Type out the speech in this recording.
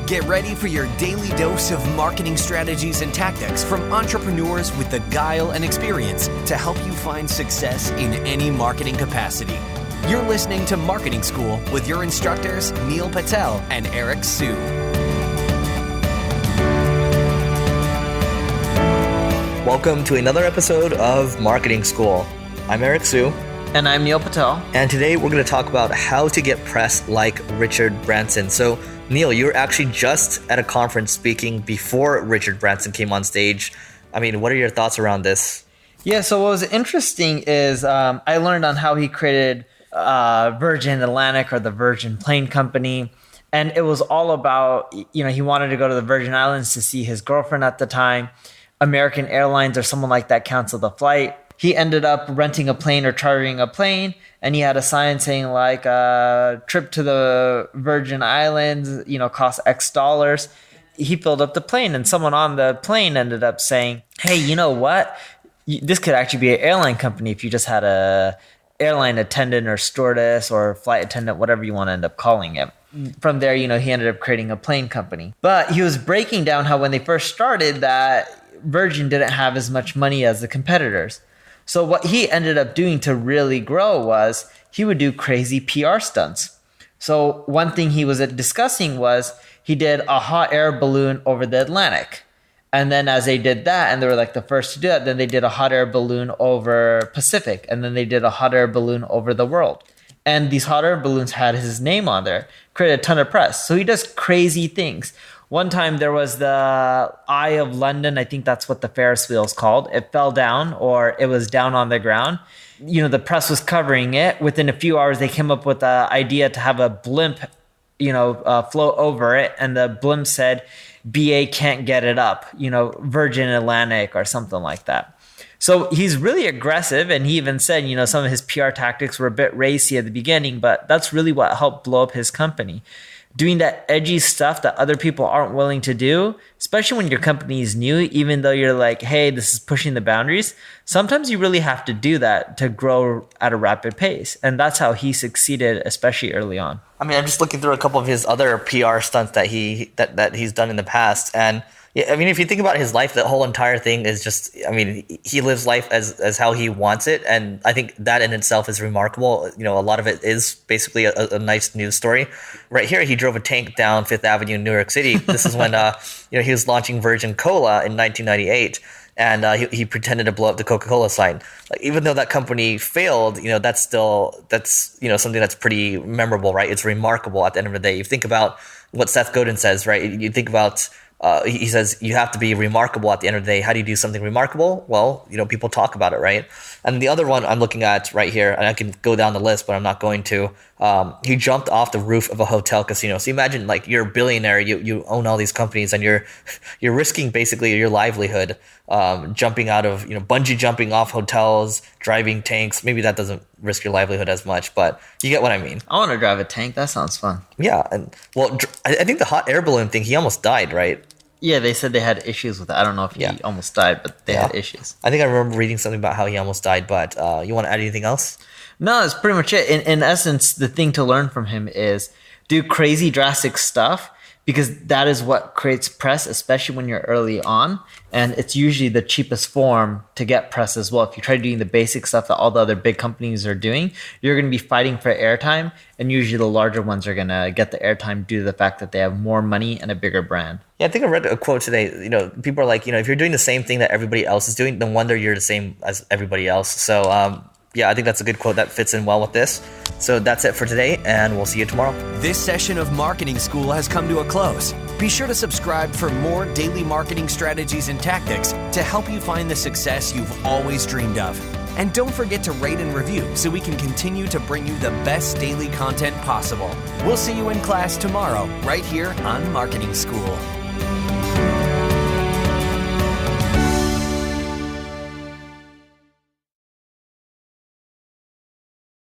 Get ready for your daily dose of marketing strategies and tactics from entrepreneurs with the guile and experience to help you find success in any marketing capacity. You're listening to Marketing School with your instructors, Neil Patel and Eric Su. Welcome to another episode of Marketing School. I'm Eric Su. And I'm Neil Patel. And today we're going to talk about how to get press like Richard Branson. So, Neil, you were actually just at a conference speaking before Richard Branson came on stage. I mean, what are your thoughts around this? Yeah, so what was interesting is I learned on how he created Virgin Atlantic, or the Virgin Plane Company. And it was all about, he wanted to go to the Virgin Islands to see his girlfriend at the time. American Airlines or someone like that canceled the flight. He ended up renting a plane or chartering a plane, and he had a sign saying like trip to the Virgin Islands, cost X dollars. He filled up the plane, and someone on the plane ended up saying, hey, you know what? This could actually be an airline company if you just had a airline attendant or stewardess or flight attendant, whatever you want to end up calling it. From there, he ended up creating a plane company. But he was breaking down how when they first started that Virgin didn't have as much money as the competitors. So what he ended up doing to really grow was he would do crazy PR stunts. So one thing he was discussing was he did a hot air balloon over the Atlantic. And then as they did that, and they were like the first to do that, then they did a hot air balloon over Pacific. And then they did a hot air balloon over the world. And these hot air balloons had his name on there, created a ton of press. So he does crazy things. One time there was the Eye of London. I think that's what the Ferris wheel is called. It fell down, or it was down on the ground. The press was covering it. Within a few hours, they came up with the idea to have a blimp, float over it. And the blimp said, BA can't get it up, Virgin Atlantic or something like that. So he's really aggressive. And he even said, some of his PR tactics were a bit racy at the beginning, but that's really what helped blow up his company. Doing that edgy stuff that other people aren't willing to do, especially when your company is new, even though you're like, hey, this is pushing the boundaries. Sometimes you really have to do that to grow at a rapid pace. And that's how he succeeded, especially early on. I mean, I'm just looking through a couple of his other PR stunts that he's done in the past. And yeah, I mean, if you think about his life, the whole entire thing is just, he lives life as how he wants it. And I think that in itself is remarkable. A lot of it is basically a nice news story. Right here, he drove a tank down Fifth Avenue in New York City. This is when, he was launching Virgin Cola in 1998. And he pretended to blow up the Coca-Cola sign. Like, even though that company failed, that's something that's pretty memorable, right? It's remarkable at the end of the day. You think about what Seth Godin says, right? You think about, he says, you have to be remarkable at the end of the day. How do you do something remarkable? Well, people talk about it, right? And the other one I'm looking at right here, and I can go down the list, but I'm not going to. He jumped off the roof of a hotel casino. So imagine, like, you're a billionaire, you own all these companies, and you're risking basically your livelihood, jumping out of, bungee jumping off hotels, driving tanks. Maybe that doesn't risk your livelihood as much, but you get what I mean. I want to drive a tank. That sounds fun. Yeah, and well, I think the hot air balloon thing, he almost died, right? Yeah, they said they had issues with it. I don't know if he almost died, but they had issues. I think I remember reading something about how he almost died, but you want to add anything else? No, that's pretty much it. In essence, the thing to learn from him is do crazy, drastic stuff, because that is what creates press, especially when you're early on. And it's usually the cheapest form to get press as well. If you try doing the basic stuff that all the other big companies are doing, you're going to be fighting for airtime. And usually the larger ones are going to get the airtime due to the fact that they have more money and a bigger brand. Yeah, I think I read a quote today. People are like, if you're doing the same thing that everybody else is doing, no wonder you're the same as everybody else. So, I think that's a good quote that fits in well with this. So that's it for today, and we'll see you tomorrow. This session of Marketing School has come to a close. Be sure to subscribe for more daily marketing strategies and tactics to help you find the success you've always dreamed of. And don't forget to rate and review so we can continue to bring you the best daily content possible. We'll see you in class tomorrow, right here on Marketing School.